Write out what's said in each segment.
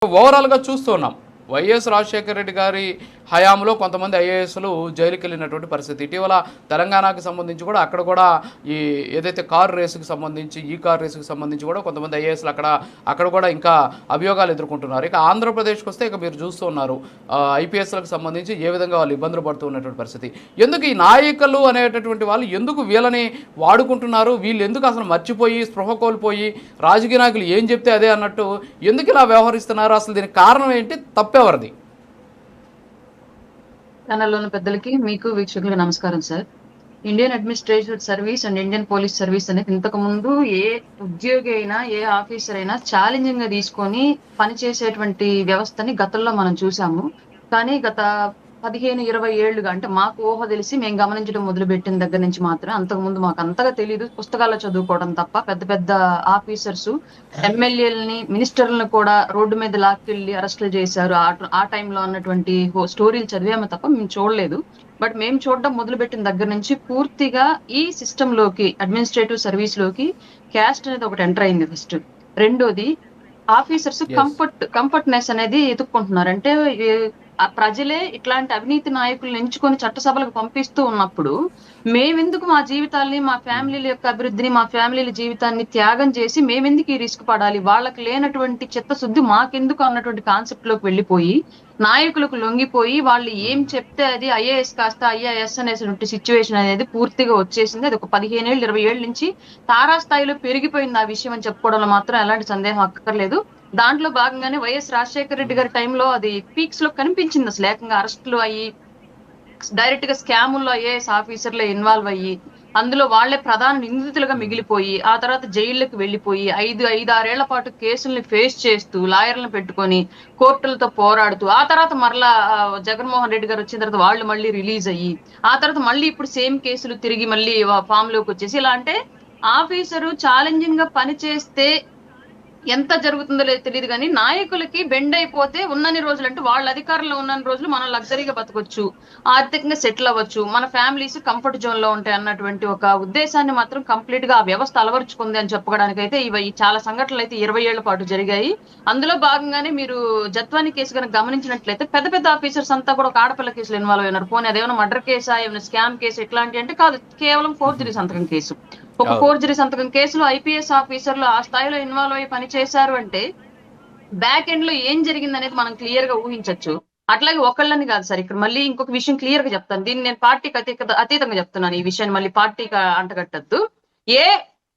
ఓవరాల్గా చూస్తున్నాం వైఎస్ రాజశేఖర రెడ్డి గారి హయాంలో కొంతమంది ఐఏఎస్లు జైలుకి వెళ్ళినటువంటి పరిస్థితి. ఇటీవల తెలంగాణకు సంబంధించి కూడా అక్కడ కూడా ఈ ఏదైతే కారు రేసుకు సంబంధించి ఈ కారు రేసుకు సంబంధించి కూడా కొంతమంది ఐఏఎస్లు అక్కడ కూడా ఇంకా అభియోగాలు ఎదుర్కొంటున్నారు. ఇక ఆంధ్రప్రదేశ్కి వస్తే ఇక మీరు చూస్తున్నారు ఐపీఎస్లకు సంబంధించి ఏ విధంగా వాళ్ళు ఇబ్బందులు పడుతూ ఉన్నటువంటి పరిస్థితి. ఎందుకు ఈ నాయకులు అనేటటువంటి వాళ్ళు ఎందుకు వీళ్ళని వాడుకుంటున్నారు? వీళ్ళు ఎందుకు అసలు మర్చిపోయి స్పృహ కోల్పోయి రాజకీయ నాయకులు ఏం చెప్తే అదే అన్నట్టు ఎందుకు ఇలా వ్యవహరిస్తున్నారు? అసలు దీనికి కారణం ఏంటి? తప్పెవరిది? ఛానల్లోని పెద్దలకి మీకు వీక్షకులకు నమస్కారం sir. Indian administrative service and Indian police service అనేది ఇంతకు ముందు ఏ ఉద్యోగి అయినా ఏ ఆఫీసర్ అయినా ఛాలెంజింగ్ గా తీసుకొని పనిచేసేటువంటి వ్యవస్థని గతంలో మనం చూసాము. కానీ గత 15-20 ఏళ్లుగా అంటే మాకు ఊహ తెలిసి మేము గమనించడం మొదలుపెట్టిన దగ్గర నుంచి మాత్రం అంతకుముందు మాకు అంతగా తెలియదు, పుస్తకాల్లో చదువుకోవడం తప్ప. పెద్ద పెద్ద ఆఫీసర్స్ ఎమ్మెల్యేలని మినిస్టర్లను కూడా రోడ్డు మీద లాక్కెళ్ళి అరెస్టులు చేశారు ఆ టైంలో అన్నటువంటి స్టోరీలు చదివామో తప్ప మేము చూడలేదు. బట్ మేము చూడడం మొదలుపెట్టిన దగ్గర నుంచి పూర్తిగా ఈ సిస్టమ్ లోకి అడ్మినిస్ట్రేటివ్ సర్వీస్ లోకి క్యాస్ట్ అనేది ఒకటి ఎంటర్ అయింది ఫస్ట్. రెండోది ఆఫీసర్స్ కంఫర్ట్నెస్ అనేది ఎదుర్కొంటున్నారు. అంటే ఆ ప్రజలే ఇట్లాంటి అవినీతి నాయకులను ఎంచుకొని చట్టసభలకు పంపిస్తూ ఉన్నప్పుడు మేమెందుకు మా జీవితాల్ని, మా ఫ్యామిలీల యొక్క అభివృద్ధిని, మా ఫ్యామిలీల జీవితాన్ని త్యాగం చేసి మేమెందుకు ఈ రిస్క్ పడాలి, వాళ్ళకి లేనటువంటి చిత్తశుద్ధి మాకెందుకు అన్నటువంటి కాన్సెప్ట్ లోకి వెళ్ళిపోయి నాయకులకు లొంగిపోయి వాళ్ళు ఏం చెప్తే అది ఐఏఎస్ కాస్త ఐఏఎస్ అనేటువంటి సిచ్యువేషన్ అనేది పూర్తిగా వచ్చేసింది. అది ఒక 15-20 ఏళ్ల నుంచి తారాస్థాయిలో పెరిగిపోయింది ఆ విషయం అని చెప్పుకోవడంలో మాత్రం ఎలాంటి సందేహం అక్కర్లేదు. దాంట్లో భాగంగానే వైఎస్ రాజశేఖర రెడ్డి గారి టైంలో అది పీక్స్ లో కనిపించింది. అసలు ఏకంగా అరెస్టులు అయ్యి డైరెక్ట్ గా స్కాముల్లో ఐఏఎస్ ఆఫీసర్లు ఇన్వాల్వ్ అయ్యి అందులో వాళ్లే ప్రధాన నిందితులుగా మిగిలిపోయి ఆ తర్వాత జైళ్లకు వెళ్లిపోయి 5-6 ఏళ్ల పాటు కేసుల్ని ఫేస్ చేస్తూ లాయర్లను పెట్టుకొని కోర్టులతో పోరాడుతూ ఆ తర్వాత మరలా జగన్మోహన్ రెడ్డి గారు వచ్చిన తర్వాత వాళ్ళు మళ్ళీ రిలీజ్ అయ్యి ఆ తర్వాత మళ్ళీ ఇప్పుడు సేమ్ కేసులు తిరిగి మళ్ళీ ఫామ్ లోకి వచ్చేసి ఇలా అంటే ఆఫీసరు ఛాలెంజింగ్ గా పనిచేస్తే ఎంత జరుగుతుందో లేదు తెలియదు. కానీ నాయకులకి బెండ్ అయిపోతే ఉన్నన్ని రోజులు అంటే వాళ్ళ అధికారంలో ఉన్నన్ని రోజులు మనం లగ్జరీగా బతకొచ్చు, ఆర్థికంగా సెటిల్ అవ్వచ్చు, మన ఫ్యామిలీస్ కంఫర్ట్ జోన్ లో ఉంటాయి అన్నటువంటి ఒక ఉద్దేశాన్ని మాత్రం కంప్లీట్ గా ఆ వ్యవస్థ అలవరుచుకుంది అని చెప్పుకోవడానికి అయితే ఇవి చాలా సంఘటనలు అయితే 20 ఏళ్ల పాటు జరిగాయి. అందులో భాగంగానే మీరు జత్వాని కేసు కనుక గమనించినట్లయితే పెద్ద పెద్ద ఆఫీసర్స్ అంతా కూడా ఒక ఆడపిల్ల కేసులు ఇన్వాల్వ్ అయినారు. పోనీ అదేమైనా మర్డర్ కేసా, ఏమైనా స్కామ్ కేసు ఇట్లాంటి అంటే కాదు, కేవలం ఫోర్జరీ సంతకం కేసు. ఒక ఫోర్జరీ సంతకం కేసులో ఐపీఎస్ ఆఫీసర్లు ఆ స్థాయిలో ఇన్వాల్వ్ అయ్యి పని చేశారు అంటే బ్యాక్ ఎండ్ లో ఏం జరిగింది అనేది మనం క్లియర్ గా ఊహించవచ్చు. అట్లాగే ఒకళ్ళని కాదు సార్, ఇక్కడ మళ్ళీ ఇంకొక విషయం క్లియర్ గా చెప్తాను. దీన్ని నేను పార్టీకి అతీతంగా చెప్తున్నాను. ఈ విషయాన్ని మళ్ళీ పార్టీకి అంటగట్టద్దు. ఏ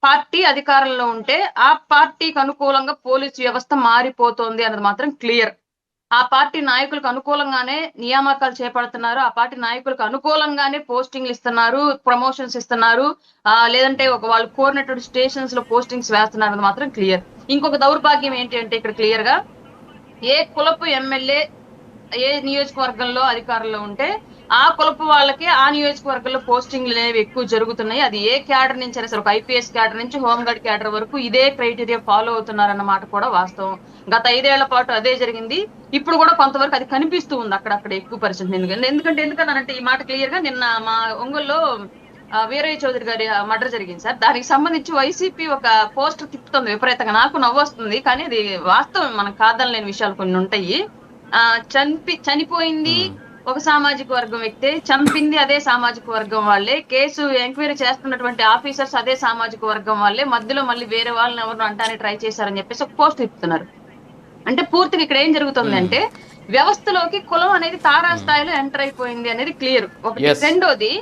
పార్టీ అధికారంలో ఉంటే ఆ పార్టీకి అనుకూలంగా పోలీసు వ్యవస్థ మారిపోతోంది అన్నది మాత్రం క్లియర్. ఆ పార్టీ నాయకులకు అనుకూలంగానే నియామకాలు చేపడుతున్నారు, ఆ పార్టీ నాయకులకు అనుకూలంగానే పోస్టింగ్లు ఇస్తున్నారు, ప్రమోషన్స్ ఇస్తున్నారు, లేదంటే వాళ్ళు కోరినటువంటి స్టేషన్స్ లో పోస్టింగ్స్ వేస్తున్నారు అన్నది మాత్రం క్లియర్. ఇంకొక దౌర్భాగ్యం ఏంటి అంటే ఇక్కడ క్లియర్ గా ఏ కులపు ఎమ్మెల్యే ఏ నియోజకవర్గంలో అధికారంలో ఉంటే ఆ కులపు వాళ్ళకి ఆ నియోజకవర్గంలో పోస్టింగ్లు అనేవి ఎక్కువ జరుగుతున్నాయి. అది ఏ క్యాడర్ నుంచి అయినా సరే, ఒక ఐపీఎస్ క్యాడర్ నుంచి హోంగార్డ్ క్యాడర్ వరకు ఇదే క్రైటీరియా ఫాలో అవుతున్నారన్నమాట కూడా వాస్తవం. గత 5 ఏళ్ల పాటు అదే జరిగింది. ఇప్పుడు కూడా కొంతవరకు అది కనిపిస్తూ ఉంది అక్కడక్కడ ఎక్కువ పర్సెంట్. ఎందుకంటే ఈ మాట క్లియర్ గా నిన్న మా ఒంగోలులో వీరయ్య చౌదరి గారి మర్డర్ జరిగింది సార్. దానికి సంబంధించి వైసీపీ ఒక పోస్టర్ తిప్పుతుంది విపరీతంగా. నాకు నవ్వు వస్తుంది, కానీ అది వాస్తవం, మనం కాదనలేని విషయాలు కొన్ని ఉంటాయి. చనిపోయింది ఒక సామాజిక వర్గం వ్యక్తి, చంపింది అదే సామాజిక వర్గం వాళ్ళే, కేసు ఎంక్వైరీ చేస్తున్నటువంటి ఆఫీసర్స్ అదే సామాజిక వర్గం వాళ్ళే, మధ్యలో మళ్ళీ వేరే వాళ్ళని ఎవరు అంటానే ట్రై చేశారని చెప్పేసి ఒక పోస్ట్ తిప్పుతున్నారు. అంటే పూర్తిగా ఇక్కడ ఏం జరుగుతుంది అంటే వ్యవస్థలోకి కులం అనేది తారాస్థాయిలో ఎంటర్ అయిపోయింది అనేది క్లియర్ ఒకటి. రెండోది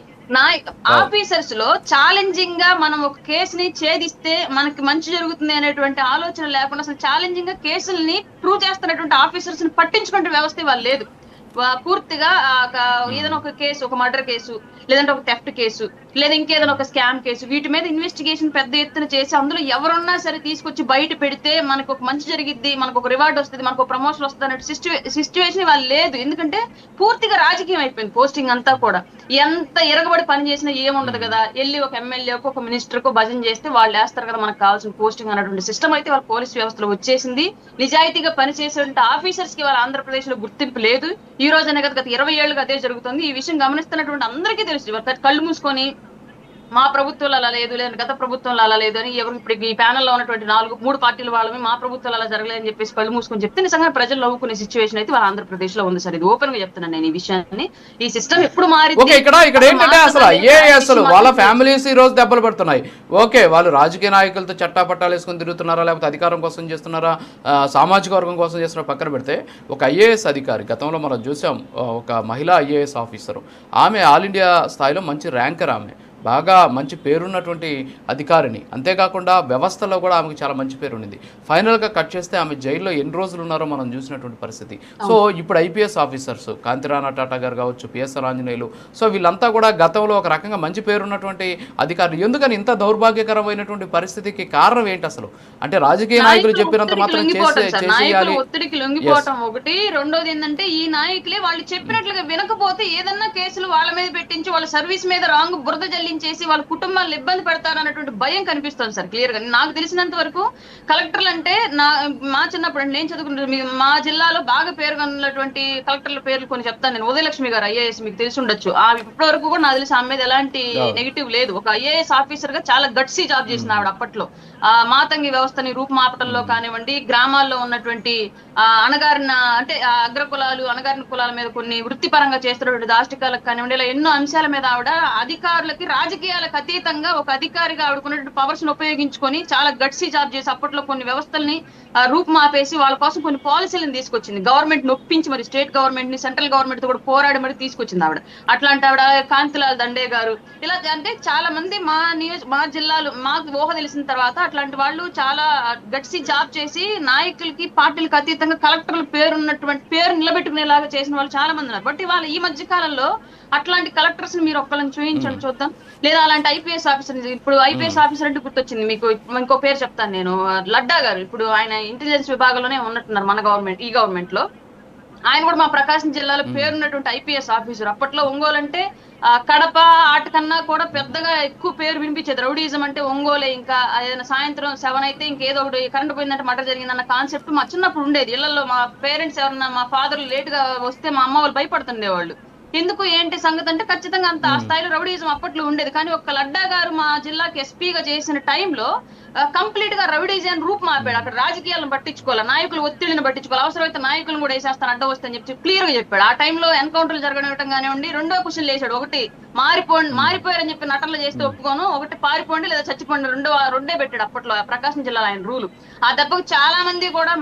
ఆఫీసర్స్ లో ఛాలెంజింగ్ గా మనం ఒక కేసుని ఛేదిస్తే మనకి మంచి జరుగుతుంది అనేటువంటి ఆలోచన లేకుండా అసలు ఛాలెంజింగ్ గా కేసుల్ని ప్రూవ్ చేస్తున్నటువంటి ఆఫీసర్స్ ని పట్టించుకునే వ్యవస్థ వాళ్ళు లేదు. పూర్తిగా ఏదైనా ఒక కేసు, ఒక మర్డర్ కేసు, లేదంటే ఒక థెఫ్ట్ కేసు, లేదా ఇంకేదైనా ఒక స్కామ్ కేసు, వీటి మీద ఇన్వెస్టిగేషన్ పెద్ద ఎత్తున చేసి అందులో ఎవరున్నా సరే తీసుకొచ్చి బయట పెడితే మనకు ఒక మంచి జరిగిద్ది, మనకు ఒక రివార్డ్ వస్తుంది, మనకు ఒక ప్రమోషన్ వస్తుంది అనే సిచ్యువేషన్ వాళ్ళు లేదు. ఎందుకంటే పూర్తిగా రాజకీయం అయిపోయింది పోస్టింగ్ అంతా కూడా. ఎంత ఎరగబడి పని చేసినా ఏముండదు కదా, వెళ్ళి ఒక ఎమ్మెల్యేకో ఒక మినిస్టర్కో భజన చేస్తే వాళ్ళు వేస్తారు కదా మనకు కావాల్సిన పోస్టింగ్ అన్నటువంటి సిస్టమ్ అయితే వాళ్ళ పోలీస్ వ్యవస్థలో వచ్చేసింది. నిజాయితీగా పనిచేసేటువంటి ఆఫీసర్స్ కి వాళ్ళ ఆంధ్రప్రదేశ్ లో గుర్తింపు లేదు. ఈ రోజు అనే గత 20 ఏళ్ళుగా అదే జరుగుతుంది. ఈ విషయం గమనిస్తున్నటువంటి అందరికీ తెలుసు. కళ్ళు మూసుకొని మా ప్రభుత్వంలో అలా లేదు, లేదు గత ప్రభుత్వంలో అలా లేదు అని ఎవరు ఇప్పుడు ఈ ప్యానెల్ లో ఉన్నటువంటి 3 పార్టీలు వాళ్ళని మా ప్రభుత్వాలు అలా జరగలేదని చెప్పేసి కళ్ళు మూసుకొని చెప్తే నిజంగా ప్రజలు నవ్వుకునే సిచ్యువేషన్ అయితే వాళ్ళ ఆంధ్రప్రదేశ్ లో ఉంది సార్. ఇది ఓపెన్ గా చెప్తున్నాను నేను ఈ విషయాన్ని. ఈ సిస్టమ్ ఎప్పుడు మారింది? ఓకే, ఇక్కడ ఏంటంటే అసలు అసలు వాళ్ళ ఫ్యామిలీస్ ఈ రోజు దెబ్బలు పడుతున్నాయి. ఓకే, వాళ్ళు రాజకీయ నాయకులతో చట్టాపట్టాలు వేసుకొని తిరుగుతున్నారా, లేకపోతే అధికారం కోసం చేస్తున్నారా, సామాజిక వర్గం కోసం చేస్తున్నారా పక్కన పెడితే, ఒక ఐఏఎస్ అధికారి గతంలో మనం చూసాం, ఒక మహిళా ఐఏఎస్ ఆఫీసర్, ఆమె ఆల్ ఇండియా స్థాయిలో మంచి ర్యాంకర్, ఆమె బాగా మంచి పేరున్నటువంటి అధికారిని. అంతేకాకుండా వ్యవస్థలో కూడా ఆమెకు చాలా మంచి పేరు ఉండింది. ఫైనల్గా కట్ చేస్తే ఆమె జైల్లో ఎన్ని రోజులు ఉన్నారో మనం చూసినటువంటి పరిస్థితి. సో ఇప్పుడు ఐపీఎస్ ఆఫీసర్స్ కాంతిరాణా టాటా గారు కావచ్చు, పిఎస్ఆర్ ఆంజనేయులు, సో వీళ్ళంతా కూడా గతంలో ఒక రకంగా మంచి పేరున్నటువంటి అధికారులు. ఎందుకని ఇంత దౌర్భాగ్యకరమైనటువంటి పరిస్థితికి కారణం ఏంటి అసలు? అంటే రాజకీయ నాయకులు చెప్పినంత మాత్రం చేసేయాలి, ఒత్తిడికి లొంగిపోవటం ఒకటి. రెండోది ఏంటంటే ఈ నాయకులే వాళ్ళు చెప్పినట్లుగా వినకపోతే ఏదన్నా కేసులు వాళ్ళ మీద పెట్టించి వాళ్ళ సర్వీస్ మీద రాంగ్ బురద జల్లి చేసి వాళ్ళ కుటుంబాలను ఇబ్బంది పెడతారన్నటువంటి భయం కనిపిస్తుంది సార్ క్లియర్ గా. నాకు తెలిసినంత వరకు కలెక్టర్లు అంటే మా చిన్నప్పుడు నేను చదువుకుంటే మా జిల్లాలో బాగా పేరున్నటువంటి కలెక్టర్ల పేర్లు కొన్ని చెప్తాను నేను. ఉదయలక్ష్మి గారు ఐఏఎస్, మీకు తెలిసి ఉండొచ్చు. ఇప్పటి వరకు కూడా నాకు తెలిసి ఆమె మీద ఎలాంటి నెగిటివ్ లేదు. ఒక ఐఏఎస్ ఆఫీసర్ గా చాలా గట్సీ జాబ్ చేసిన ఆవిడ అప్పట్లో. మాతంగి వ్యవస్థని రూపుమాపటంలో కానివ్వండి, గ్రామాల్లో ఉన్నటువంటి అణగారిన అంటే అగ్ర కులాలు అణగారిన కులాల మీద కొన్ని వృత్తిపరంగా చేస్తున్నటువంటి దాష్టికాలకు కానివ్వండి, ఇలా ఎన్నో అంశాల మీద ఆవిడ అధికారులకి రాజకీయాలకు అతీతంగా ఒక అధికారిగా ఆవిడకున్నటువంటి పవర్స్ ను ఉపయోగించుకొని చాలా గట్సీ జాబ్ చేసి అప్పట్లో కొన్ని వ్యవస్థల్ని రూపుమాపేసి వాళ్ళ కోసం కొన్ని పాలసీలను తీసుకొచ్చింది. గవర్నమెంట్ నొప్పించి మరి స్టేట్ గవర్నమెంట్ ని సెంట్రల్ గవర్నమెంట్ తో కూడా పోరాడి మరి తీసుకొచ్చింది ఆవిడ. అట్లాంటి ఆవిడ కాంతిలాల్ దండే గారు, ఇలా అంటే చాలా మంది మా జిల్లాలో మాకు ఊహ తెలిసిన తర్వాత అట్లాంటి వాళ్ళు చాలా గట్సీ జాబ్ చేసి నాయకులకి పార్టీలకు అతీతంగా కలెక్టర్ల పేరు నిలబెట్టుకునేలాగా చేసిన వాళ్ళు చాలా మంది ఉన్నారు. బట్ ఇవాళ ఈ మధ్య కాలంలో అట్లాంటి కలెక్టర్స్ ని మీరు ఒక్కళ్ళని చూపించండి చూద్దాం, లేదా అలాంటి ఐపీఎస్ ఆఫీసర్. ఇప్పుడు ఐపీఎస్ ఆఫీసర్ అంటే గుర్తొచ్చింది మీకు, ఇంకో పేరు చెప్తాను నేను, లడ్డా గారు. ఇప్పుడు ఆయన ఇంటెలిజెన్స్ విభాగంలోనే ఉన్నట్టున్నారు మన గవర్నమెంట్, ఈ గవర్నమెంట్ లో. ఆయన కూడా మా ప్రకాశం జిల్లాలో పేరున్నటువంటి ఐపీఎస్ ఆఫీసర్. అప్పట్లో ఒంగోలు అంటే కడప ఆటకన్నా కూడా పెద్దగా ఎక్కువ పేరు వినిపించేది. రౌడీజం అంటే ఒంగోలే. ఇంకా ఏదైనా సాయంత్రం 7 అయితే ఇంకేదో ఒకటి కరెంట్ పోయిందంటే మర్డర్ జరిగిందన్న కాన్సెప్ట్ మా చిన్నప్పుడు ఉండేది. ఇళ్లలో మా పేరెంట్స్ ఎవరన్నా, మా ఫాదర్ లేట్ గా వస్తే మా అమ్మ వాళ్ళు భయపడుతుండేవాళ్ళు. ఎందుకు ఏంటి సంగతి అంటే ఖచ్చితంగా అంత ఆ స్థాయిలో రౌడీజం అప్పట్లో ఉండేది. కానీ ఒక్క లడ్డా గారు మా జిల్లాకి ఎస్పీగా చేసిన టైంలో కంప్లీట్ గా రౌడీజం రూపు మాపాడు. అక్కడ రాజకీయాలను పట్టించుకోవాలి, నాయకులు ఒత్తిడిని పట్టించుకోవాలి, అవసరమైతే నాయకులను కూడా వేసేస్తాను అడ్డ వస్తాయని చెప్పి క్లియర్ గా చెప్పాడు. ఆ టైంలో ఎన్కౌంటర్లు జరగడం కానివ్వండి, రెండో క్వశ్చన్ వేసాడు. ఒకటి మారిపోయారని చెప్పి నటనలు చేస్తే ఒప్పుకోను, ఒకటి పారిపోండి లేదా చచ్చిపోండి, రెండే పెట్టాడు అప్పట్లో ప్రకాశం జిల్లాలో ఆయన రూలు. ఆ దెబ్బకు చాలా మంది కూడా